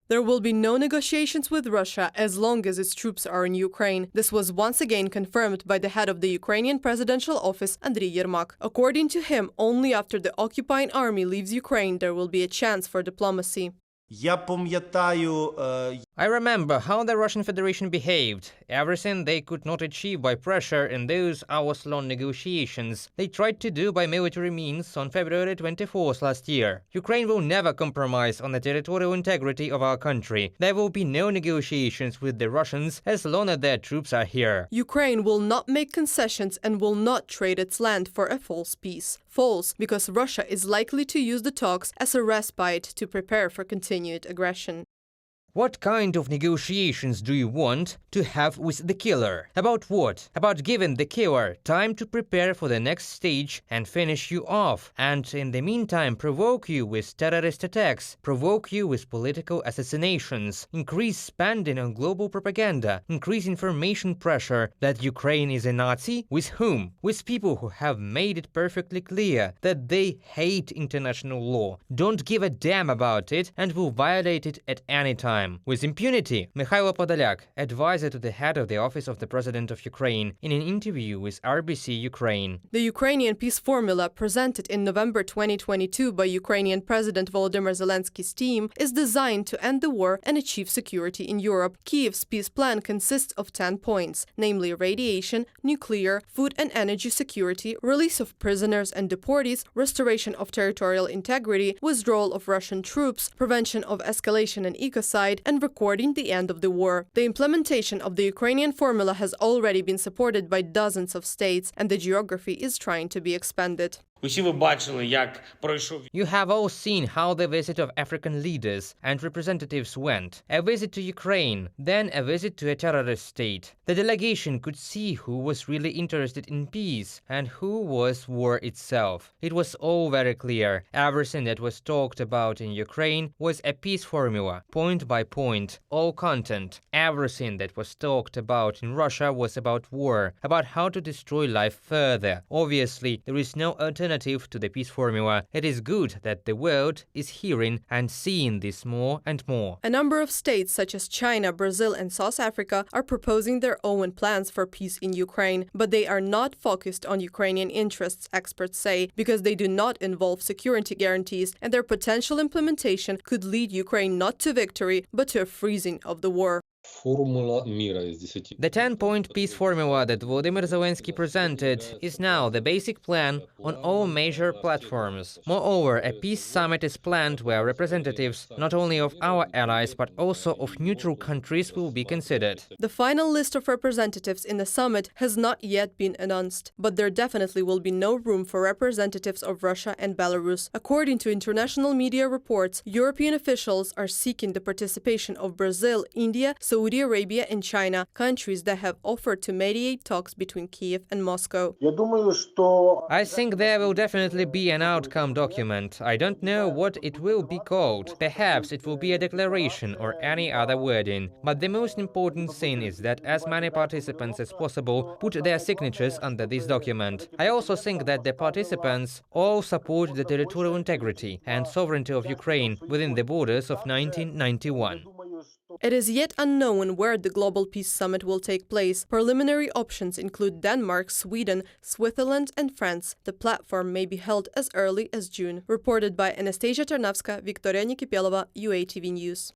There will be no negotiations with Russia as long as its troops are in Ukraine. This was once again confirmed by the head of the Ukrainian presidential office, Andriy Yermak. According to him, only after the occupying army leaves Ukraine there will be a chance for diplomacy. I remember how the Russian Federation behaved. Everything they could not achieve by pressure in those hours-long negotiations, they tried to do by military means on February 24th last year. Ukraine will never compromise on the territorial integrity of our country. There will be no negotiations with the Russians as long as their troops are here. Ukraine will not make concessions and will not trade its land for a false peace. False, because Russia is likely to use the talks as a respite to prepare for continued aggression. What kind of negotiations do you want to have with the killer? About what? About giving the killer time to prepare for the next stage and finish you off, and in the meantime provoke you with terrorist attacks, provoke you with political assassinations, increase spending on global propaganda, increase information pressure that Ukraine is a Nazi? With whom? With people who have made it perfectly clear that they hate international law, don't give a damn about it, and will violate it at any time. With impunity. Mikhailo Podolyak, advisor to the head of the office of the President of Ukraine, in an interview with RBC Ukraine. The Ukrainian peace formula presented in November 2022 by Ukrainian President Volodymyr Zelenskyy's team is designed to end the war and achieve security in Europe. Kyiv's peace plan consists of 10 points, namely radiation, nuclear, food and energy security, release of prisoners and deportees, restoration of territorial integrity, withdrawal of Russian troops, prevention of escalation and ecocide, and recording the end of the war. The implementation of the Ukrainian formula has already been supported by dozens of states, and the geography is trying to be expanded. You have all seen how the visit of African leaders and representatives went. A visit to Ukraine, then a visit to a terrorist state. The delegation could see who was really interested in peace and who was war itself. It was all very clear. Everything that was talked about in Ukraine was a peace formula, point by point, all content. Everything that was talked about in Russia was about war, about how to destroy life further. Obviously, there is no alternative to the peace formula. It is good that the world is hearing and seeing this more and more. A number of states such as China, Brazil and South Africa are proposing their own plans for peace in Ukraine, but they are not focused on Ukrainian interests, experts say, because they do not involve security guarantees and their potential implementation could lead Ukraine not to victory but to a freezing of the war. The 10-point peace formula that Volodymyr Zelenskyy presented is now the basic plan on all major platforms. Moreover, a peace summit is planned where representatives not only of our allies but also of neutral countries will be considered. The final list of representatives in the summit has not yet been announced, but there definitely will be no room for representatives of Russia and Belarus. According to international media reports, European officials are seeking the participation of Brazil, India, Saudi Arabia and China, countries that have offered to mediate talks between Kiev and Moscow. I think there will definitely be an outcome document. I don't know what it will be called. Perhaps it will be a declaration or any other wording. But the most important thing is that as many participants as possible put their signatures under this document. I also think that the participants all support the territorial integrity and sovereignty of Ukraine within the borders of 1991. It is yet unknown where the Global Peace Summit will take place. Preliminary options include Denmark, Sweden, Switzerland and France. The platform may be held as early as June. Reported by Anastasia Tarnavska, Victoria Nikipelova, UATV News.